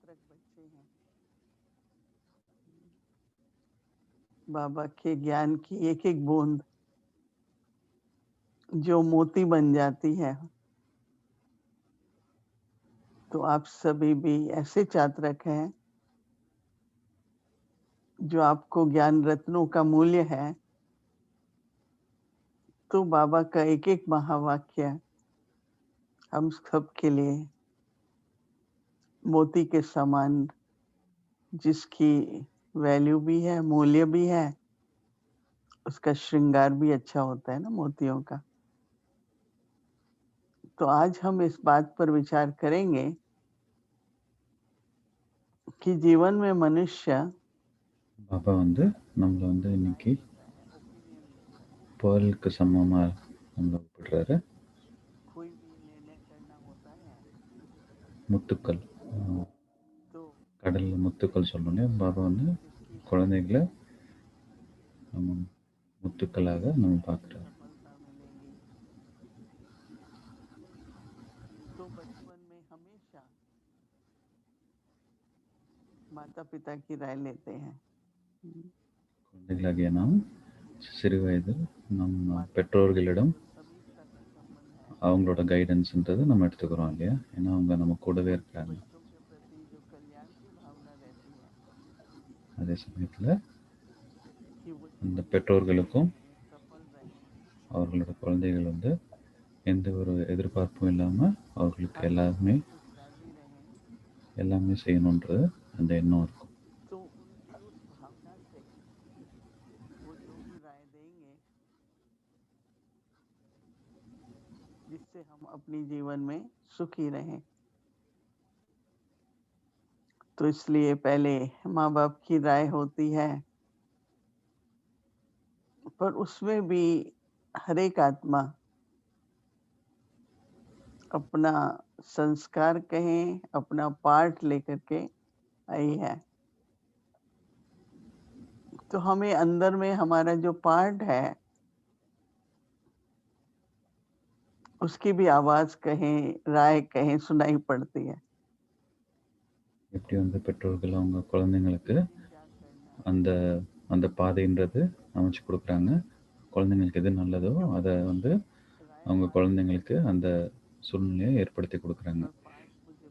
चात्रक बच्चे हैं। बाबा के ज्ञान की एक एक बूंद जो मोती बन जाती है। तो आप सभी भी ऐसे चात्रक हैं जो आपको ज्ञान रत्नों का मूल्य है। तो बाबा का एक एक महावाक्य हम सब के लिए मोती के समान, जिसकी वैल्यू भी है, मूल्य भी है, उसका श्रृंगार भी अच्छा होता है ना मोतियों का। तो आज हम इस बात पर विचार करेंगे कि जीवन में मनुष्य பாபா வந்து நம்மளை வந்து இன்னைக்கு பேர்லுக்கு சமமாக நம்மளை ஒப்பிடுறாரு. कोई भी निर्णय करना होता है முத்துக்கள், तो கடலில் முத்துக்கள் சொல்லணுன்னே பாபா வந்து जिसकी குழந்தைகளை நம்ம முத்துக்களாக நம்ம பார்க்குறாரு. सफलता मिलेगी। तो बचपन में हमेशा माता पिता की राय लेते हैं। குழந்தைகளாகிய நாம் சிறு வயதில் நம்ம பெற்றோர்களிடம் सभी का संबंध है। அவங்களோட கைடன்ஸ்ன்றது நம்ம எடுத்துக்கிறோம் இல்லையா? ஏன்னா அவங்க நம்ம கூடவே இருக்கிறாங்க. बच्चों के प्रति जो कल्याण की भावना रहती है அதே சமயத்தில் कि वो அந்த जीवन பெற்றோர்களுக்கும் सफल रहे, அவர்களோட குழந்தைகள் வந்து எந்த ஒரு எதிர்பார்ப்பும் இல்லாமல் அவர்களுக்கு हर எல்லாமே खुश राजी रहे। எல்லாமே செய்யணுன்றது அந்த எண்ணம் இருக்கும். तो उनकी उस भावना से वो जो भी राय देंगे जिससे हम अपनी जीवन में सुखी रहें। तो इसलिए पहले माँ बाप की राय होती है, पर उसमें भी हर एक आत्मा अपना संस्कार कहें, अपना पाठ लेकर के आई है। तो हमें अंदर में हमारा जो पार्ट है उसकी भी आवाज कहें, राय कहें सुनाई पड़ती है। எப்படி வந்து பெற்றோர்கள் அவங்க குழந்தைங்களுக்கு क्या करना है, அந்த அந்த பாதைன்றது அமைச்சு கொடுக்குறாங்க. குழந்தைங்களுக்கு எது நல்லதோ அதை வந்து राय அவங்க माननी குழந்தைங்களுக்கு அந்த சூழ்நிலையை ஏற்படுத்தி கொடுக்குறாங்க. और पाठ मुझे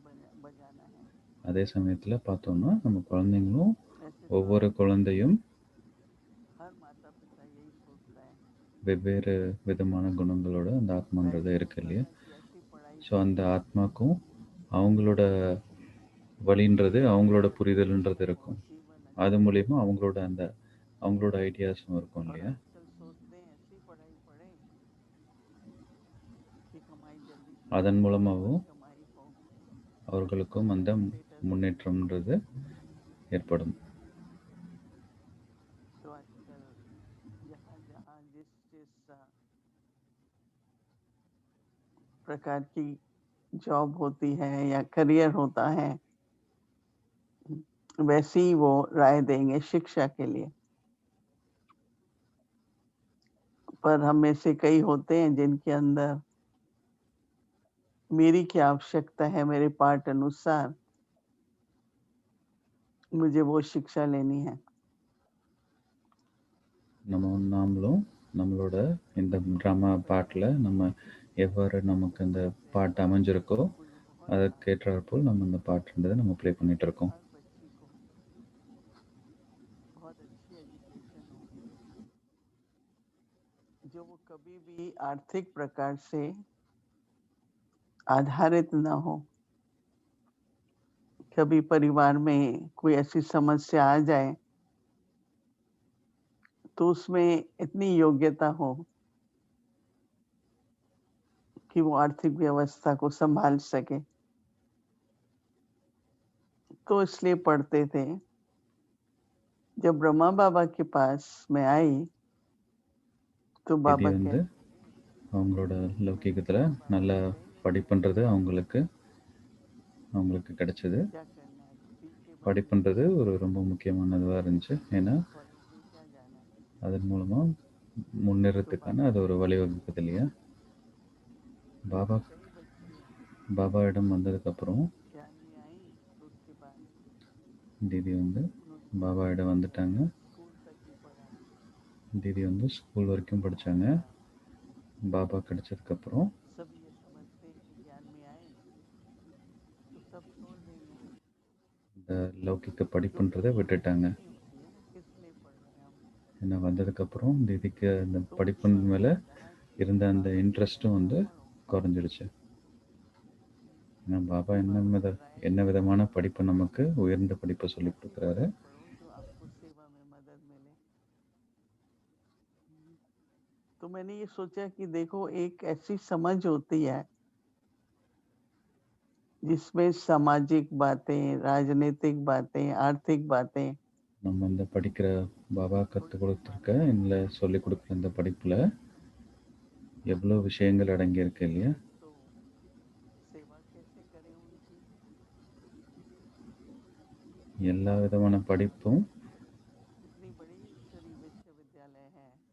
बजाना है। அதே சமயத்தில் பார்த்தோம்னா நம்ம குழந்தைங்களும் ऐसे ஒவ்வொரு குழந்தையும் हर माता पिता यही सोचता है। வெவ்வேறு விதமான குணங்களோட அந்த ஆத்மான்றது पहले இருக்கு होता இல்லையா? था कि ऐसी पढ़ाई ஸோ அந்த ஆத்மாக்கும் அவங்களோட வழின்றது அவங்களோட புரிதல்ன்றது இருக்கும். जीवन அது மூலிமா அவங்களோட அந்த அவங்களோட ஐடியாஸும் இருக்கும் और இல்லையா? आजकल सोचते हैं ऐसी पढ़ाई पढ़े कि कमाई जल्दी से அதன் மூலமாகவும் कमाई हो, அவர்களுக்கும் அந்த முன்னேற்றம்ன்றது ஏற்படும். तो आजकल जहाँ जहाँ जिस जिस प्रकार की जॉब होती है या करियर होता है वैसी ही वो राय देंगे शिक्षा के लिए। पर हम में से कई होते हैं जिनके अंदर मेरी क्या आवश्यकता है, मेरे पाठ अनुसार मुझे वो शिक्षा लेनी है। நாமளும் நம்மளோட இந்த ட்ராமா பாட்டில் நம்ம எவ்வாறு நமக்கு அந்த பாட்டு அமைஞ்சிருக்கோ அதற்கேற்றாற்போல் நம்ம இந்த பாட்டுன்றதை நம்ம ப்ளே பண்ணிகிட்டு இருக்கோம். हर बच्ची को बहुत अच्छी एजुकेशन हो, जो वो कभी भी आर्थिक प्रकार से आधारित ना हो। कभी परिवार में कोई ऐसी समस्या आ जाए तो उसमें इतनी योग्यता हो कि वो आर्थिक व्यवस्था को संभाल सके। तो इसलिए पढ़ते थे। जब ब्रह्मा बाबा के पास मैं आई तो இது बाबा வந்து அவங்களோட லௌகிகத்தில் நல்லா படிப்புன்றது அவங்களுக்கு கிடைச்சது. क्या करना है, पीछे படிப்புன்றது ஒரு ரொம்ப முக்கியமானதாக இருந்துச்சு. ஏன்னா क्या जाना है। அதன் மூலமாக முன்னேறத்துக்கான அது ஒரு வழிவகுக்குது இல்லையா? कई बच्चियां பாபாவிடம் வந்ததுக்கப்புறம் ज्ञान में आई तो उसके बाद தீதி வந்து பாபாவிடம் வந்துட்டாங்க. தீதி வந்து ஸ்கூல் வரைக்கும் படித்தாங்க. பாபா கிடைச்சதுக்கப்புறம் இந்த லௌகிக்க படிப்புன்றதை விட்டுட்டாங்க. ஏன்னா வந்ததுக்கப்புறம் தீதிக்கு அந்த படிப்பின் மேலே இருந்த அந்த இன்ட்ரெஸ்ட்டும் வந்து குறைஞ்சிடுச்சு. ஏன்னா பாபா என்ன விதமான படிப்பு நமக்கு உயர்ந்த படிப்பை சொல்லி கொடுக்குறாரு. तो मैंने ये सोचा कि देखो एक ऐसी समझ होती है जिसमें सामाजिक बातें, राजनीतिक बातें, आर्थिक बातें நம்ம இந்த படிக்கிற பாபா கற்றுக் கொடுத்துருக்க இல்லை சொல்லிக் கொடுக்குற இந்த படிப்பில் எவ்வளோ விஷயங்கள் அடங்கியிருக்கு இல்லையா? எல்லா விதமான படிப்பும்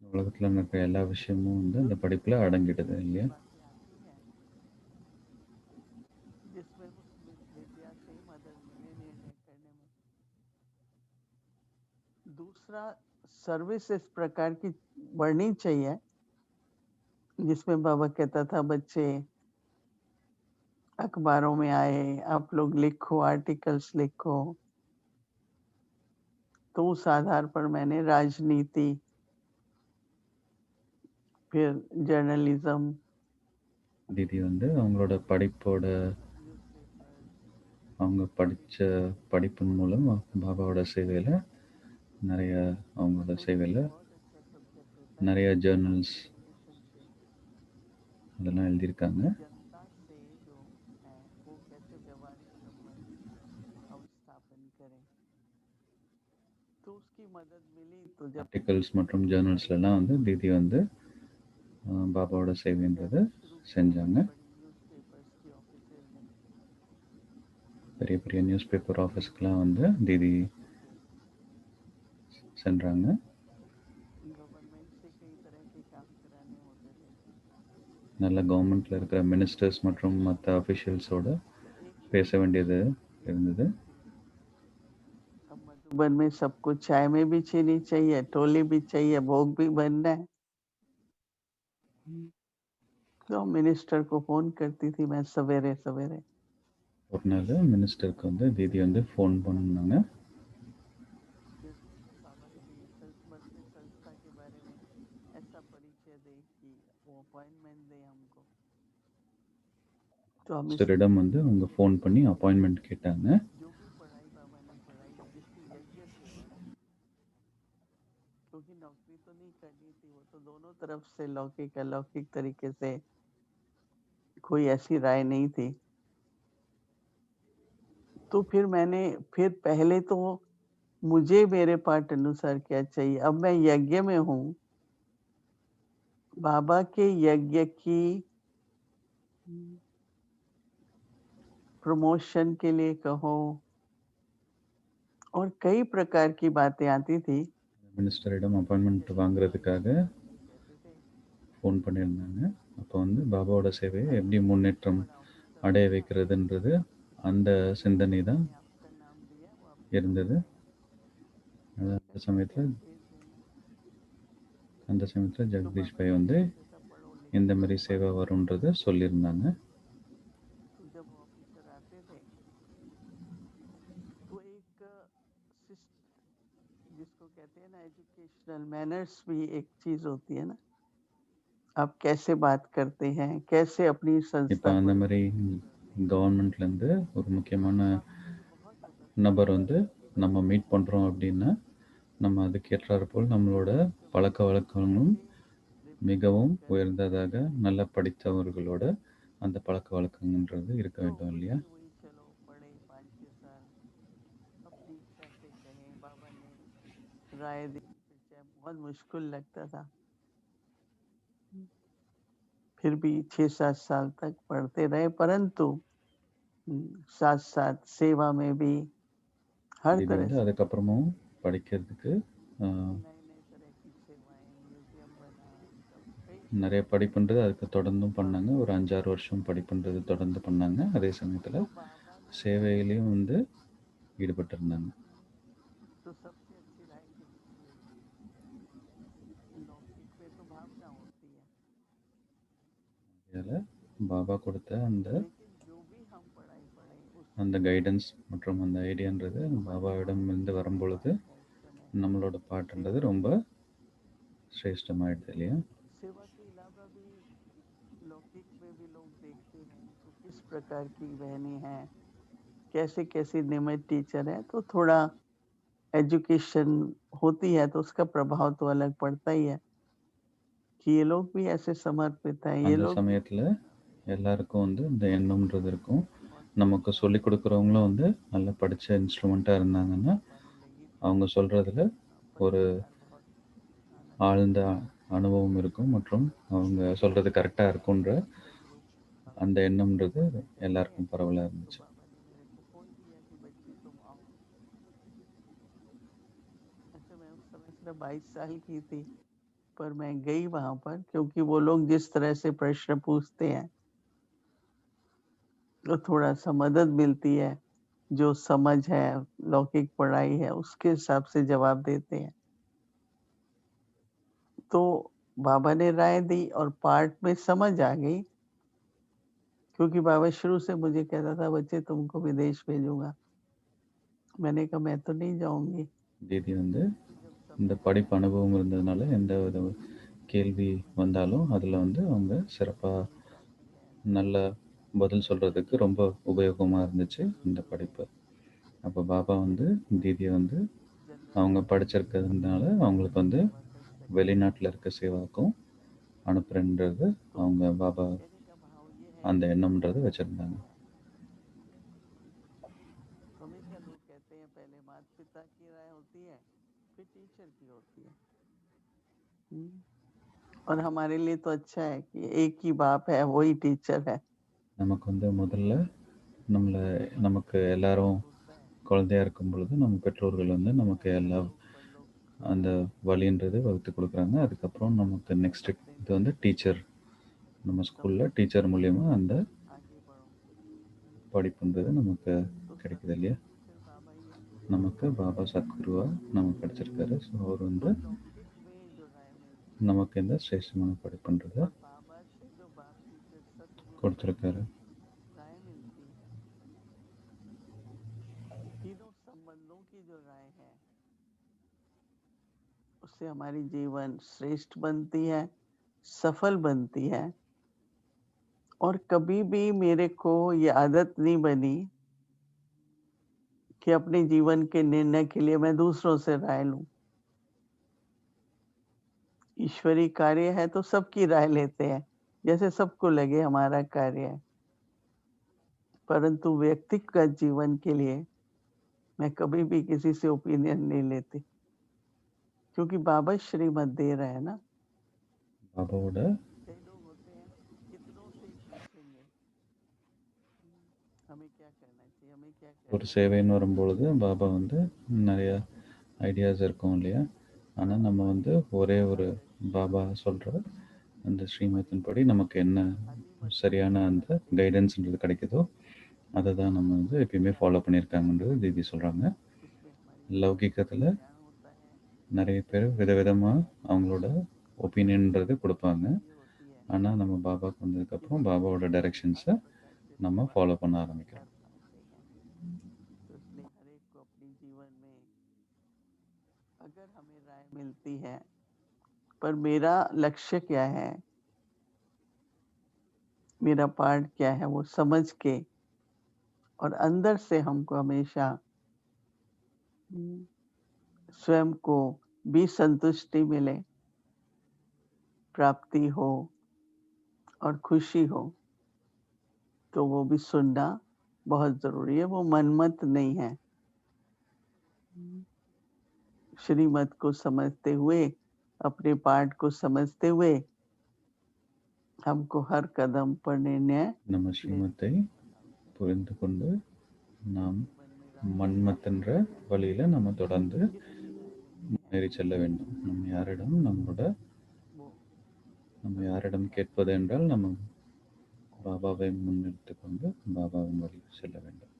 உலகத்தில் இருக்கிற எல்லா விஷயமும் வந்து அந்த படிப்பில் அடங்கிடுது இல்லையா? दूसरा सर्विस इस प्रकार की बढ़नी चाहिए जिसमें बाबा कहता था बच्चे अखबारों में आए, आप लोग लिखो, आर्टिकल्स लिखो। तो उस आधार पर मैंने राजनीति, फिर जर्नलिज्म, தீதி வந்து அவங்களோட படிப்போட அவங்க படித்த படிப்பின் மூலம் பாபாவோட சேவையில் நிறைய அவங்களோட சேவையில் நிறைய ஜேர்னல்ஸ் அதெல்லாம் எழுதியிருக்காங்க. ஆர்டிகல்ஸ் மற்றும் ஜேர்னல்ஸ்லாம் வந்து தீதி வந்து பாபாவோட சேவைன்றதை செஞ்சாங்க. பெரிய பெரிய நியூஸ் பேப்பர் ஆஃபீஸ்க்கெலாம் வந்து தீதி சென்றாங்க. நல்ல கவர்மெண்ட்டில் இருக்கிற மினிஸ்டர்ஸ் மற்றும் மற்ற அஃபிஷியல்ஸோடு பேச வேண்டியது இருந்தது. मधुबन में सबको चाय में भी चीनी चाहिए, टोली भी चाहिए, भोग भी बनना है। तो मिनिस्टर को फोन करती थी मैं सवेरे सवेरे। ஒரு நாள் மினிஸ்டருக்கு வந்து தீதி வந்து ஃபோன் பண்ணாங்க. மினிஸ்டரிடம் வந்து அவங்க ஃபோன் பண்ணி அப்பாயின்மெண்ட் கேட்டாங்க. क्योंकि नौकरी तो नहीं करनी थी, वो तो दोनों तरफ से लौकिक अलौकिक तरीके से कोई ऐसी राय नहीं थी। तो फिर पहले तो मुझे मेरे पाठ अनुसार क्या चाहिए। अब मैं यज्ञ में हूँ, बाबा के यज्ञ की प्रमोशन के लिए कहो और कई प्रकार की बातें आती थी। மினிஸ்டரிடம் அப்பாயின்மெண்ட் வாங்குறதுக்காக ஃபோன் பண்ணியிருந்தாங்க. அப்போ வந்து பாபாவோட சேவையை எப்படி முன்னேற்றம் அடைய வைக்கிறதுன்றது அந்த சிந்தனை தான் இருந்தது. அந்த சமயத்தில் ஜெகதீஷ் பாய் வந்து இந்த மாதிரி சேவை வரும்ன்றதை சொல்லியிருந்தாங்க. जिसको कहते हैं ना एजुकेशनल मैनर्स भी एक चीज होती है ना, आप कैसे बात करते हैं, कैसे अपनी संस्था। இப்போ அந்த மாதிரி கவர்மெண்ட்லேருந்து ஒரு முக்கியமான நபர் வந்து நம்ம மீட் பண்ணுறோம் அப்படின்னா நம்ம அதுக்கேற்றாறு போல் நம்மளோட பழக்க வழக்கங்களும் மிகவும் உயர்ந்ததாக நல்ல படித்தவர்களோட அந்த பழக்க வழக்கங்கன்றது இருக்க வேண்டும் இல்லையா? राय दी, बहुत मुश्किल लगता था। फिर भी 6-7 साल तक पढ़ते रहे, परंतु साथ साथ सेवा में भी हर तरह से அதுக்கப்புறமும் படிக்கிறதுக்கு நிறைய படிப்புன்றது அதுக்கு தொடர்ந்தும் பண்ணாங்க. ஒரு 5-6 வருஷம் படிப்புன்றது தொடர்ந்து பண்ணாங்க. அதே சமயத்தில் சேவையிலையும் வந்து ஈடுபட்டிருந்தாங்க. பகவத்கீதையில பாபா கொடுத்த அந்த கைடன்ஸ் மற்றும் அந்த ஐடியான்றது பாபாவிடம் இருந்து வரும்பொழுது நம்மளோட பாட்டுன்றது ரொம்ப श्रेष्ठமாயிடுது இல்லையா? सेवा के अलावा भी लौकिक में भी लोग देखते हैं तो किस प्रकार की बहनें हैं, कैसे कैसे नियमित टीचर है, तो थोड़ा एजुकेशन होती है तो उसका प्रभाव तो अलग पड़ता ही है कि ये लोग भी ऐसे समर्पित हैं, ये அந்த लोग சமயத்தில் எல்லாருக்கும் வந்து இந்த எண்ணம்ன்றது இருக்கும். நமக்கு சொல்லிக் கொடுக்குறவங்களும் வந்து நல்லா படித்த இன்ஸ்ட்ருமெண்ட்டாக இருந்தாங்கன்னா அவங்க சொல்கிறதுல ஒரு ஆழ்ந்த அனுபவம் இருக்கும் மற்றும் அவங்க சொல்கிறது கரெக்டாக இருக்குன்ற அந்த எண்ணம்ன்றது எல்லாருக்கும் பரவலாக இருந்துச்சு. अच्छा मैं उस समय सिर्फ 22 साल की थी पर मैं गई वहां पर क्योंकि वो लोग जिस तरह से प्रश्न पूछते हैं तो थोड़ा सा मदद मिलती है, जो समझ है लौकिक पढ़ाई है उसके हिसाब से जवाब देते हैं। तो बाबा ने राय दी और पार्ट में समझ आ गई क्योंकि बाबा शुरू से मुझे कहता था बच्चे तुमको विदेश भेजूंगा। मैंने कहा मैं तो नहीं जाऊंगी। தீதி வந்து இந்த படிப்பு அனுபவம் இருந்ததுனால எந்த வித கேள்வி வந்தாலும் அதில் வந்து அவங்க சிறப்பாக நல்ல பதில் சொல்கிறதுக்கு ரொம்ப உபயோகமாக இருந்துச்சு இந்த படிப்பு. அப்போ பாபா வந்து தீதியை வந்து அவங்க படிச்சிருக்கிறதுனால அவங்களுக்கு வந்து வெளிநாட்டில் இருக்க சேவாக்கும் அனுப்புறன்றது அவங்க பாபா அந்த எண்ணம்ன்றது வச்சுருந்தாங்க. हमेशा लोग कहते हैं पहले माता पिता की राय होती है फिर टीचर की होती है। और हमारे लिए तो अच्छा है कि एक ही बाप है वही टीचर है। நமக்கு வந்து முதல்ல நமக்கு எல்லாரும் குழந்தையா இருக்கும் பொழுது நம்ம பெற்றோர்கள் வந்து நமக்கு எல்லா அந்த வழின்றது வகுத்து கொடுக்குறாங்க. அதுக்கப்புறம் நமக்கு நெக்ஸ்ட் இது வந்து டீச்சர், நம்ம ஸ்கூலில் டீச்சர் மூலியமா அந்த படிப்புன்றது நமக்கு கிடைக்குது இல்லையா? நமக்கு பாபா சத்குருவா நமக்கு கிடைச்சிருக்காரு. ஸோ அவர் வந்து நமக்கு இந்த சிரேஷ்டமான படிப்புன்றதை கொடுத்துருக்காரு. तीनों संबंधों की जो राय है उससे हमारी जीवन श्रेष्ठ बनती है, सफल बनती है। और कभी भी मेरे को ये आदत नहीं बनी कि अपने जीवन के निर्णय के लिए मैं दूसरों से राय लूं। ईश्वरी कार्य है तो सबकी राय लेते हैं जैसे सबको लगे हमारा कार्य है, परंतु व्यक्तिगत जीवन के लिए मैं कभी भी किसी से ओपिनियन नहीं लेती क्योंकि बाबा श्रीमत दे रहे हैं ना। பாபாவோட कई लोग होते हैं कितनों से पूछेंगे हमें क्या करना चाहिए, हमें क्या ஒரு சேவைன்னு வரும்பொழுது பாபா வந்து நிறைய ஐடியாஸ் இருக்கும் இல்லையா? ஆனால் நம்ம வந்து ஒரே ஒரு பாபா சொல்கிற அந்த ஸ்ரீமத்தின் படி நமக்கு என்ன சரியான அந்த கைடன்ஸ்ன்றது கிடைக்குதோ அதை தான் நம்ம வந்து எப்பயுமே ஃபாலோ பண்ணியிருக்காங்கன்றது தீதி சொல்கிறாங்க. லௌகிக்கத்தில் நிறைய பேர் விதவிதமாக அவங்களோட ஒப்பீனியன்றது கொடுப்பாங்க. ஆனால் நம்ம பாபாவுக்கு வந்ததுக்கப்புறம் பாபாவோட டைரெக்ஷன்ஸை நம்ம ஃபாலோ பண்ண ஆரம்பிக்கிறோம். जीवन में अगर हमें राय मिलती है पर मेरा लक्ष्य क्या है, मेरा पार्ट क्या है, वो समझ के और अंदर से हमको हमेशा स्वयं को भी संतुष्टि मिले, प्राप्ति हो और खुशी हो, तो वो भी सुनना बहुत जरूरी है। वो मनमत नहीं है। श्रीमत को समझते हुए, अपने पाठ को समझते हुए हमको हर कदम पर निर्णय நம்ம ஸ்ரீமத்தை புரிந்து கொண்டு நாம் மன்மத்தின்ற வழியில நம்ம தொடர்ந்து முன்னேறி செல்ல வேண்டும். நம்ம யாரிடம் கேட்பது என்றால் நம்ம பாபாவை முன்னிறுத்திக் கொண்டு பாபாவின் வழியில் செல்ல வேண்டும்.